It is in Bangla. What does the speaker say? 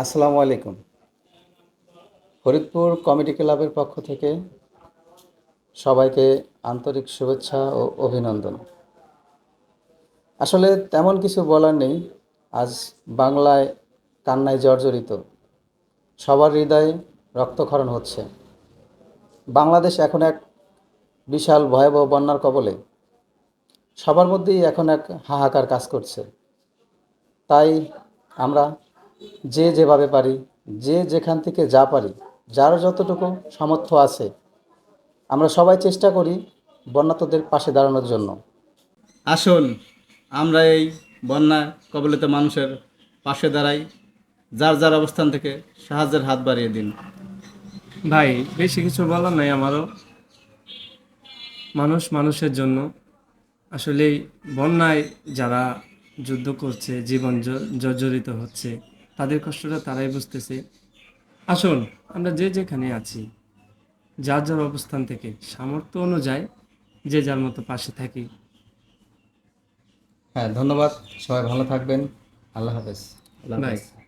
আসসালামু আলাইকুম। ফরিদপুর কমিটি ক্লাবের পক্ষ থেকে সবাইকে আন্তরিক শুভেচ্ছা ও অভিনন্দন। আসলে তেমন কিছু বলার নেই। আজ বাংলায় কান্নায় জর্জরিত, সবার হৃদয়ে রক্তক্ষরণ হচ্ছে। বাংলাদেশ এখন এক বিশাল ভয়াবহ বন্যার কবলে। সবার মধ্যেই এখন এক হাহাকার কাজ করছে। তাই আমরা যে যেভাবে পারি, যে যেখান থেকে যা পারি, যার যতটুকু সামর্থ্য আছে, আমরা সবাই চেষ্টা করি বন্যার্তদের পাশে দাঁড়ানোর জন্য। আসুন আমরা এই বন্যা কবলিত মানুষের পাশে দাঁড়াই, যার যার অবস্থান থেকে সাহায্যের হাত বাড়িয়ে দিন। ভাই, বেশি কিছু বলার নাই আমারও। মানুষ মানুষের জন্য। আসলে বন্যায় যারা যুদ্ধ করছে, জীবন জর্জরিত হচ্ছে, তাদের কষ্টটা তারাই বুঝতেছে। আসুন আমরা যে যেখানে আছি, যার যার অবস্থান থেকে সামর্থ্য অনুযায়ী যে যার মতো পাশে থাকি। হ্যাঁ, ধন্যবাদ। সবাই ভালো থাকবেন। আল্লাহ হাফেজ। আল্লাহ ভাই, হাফেজ।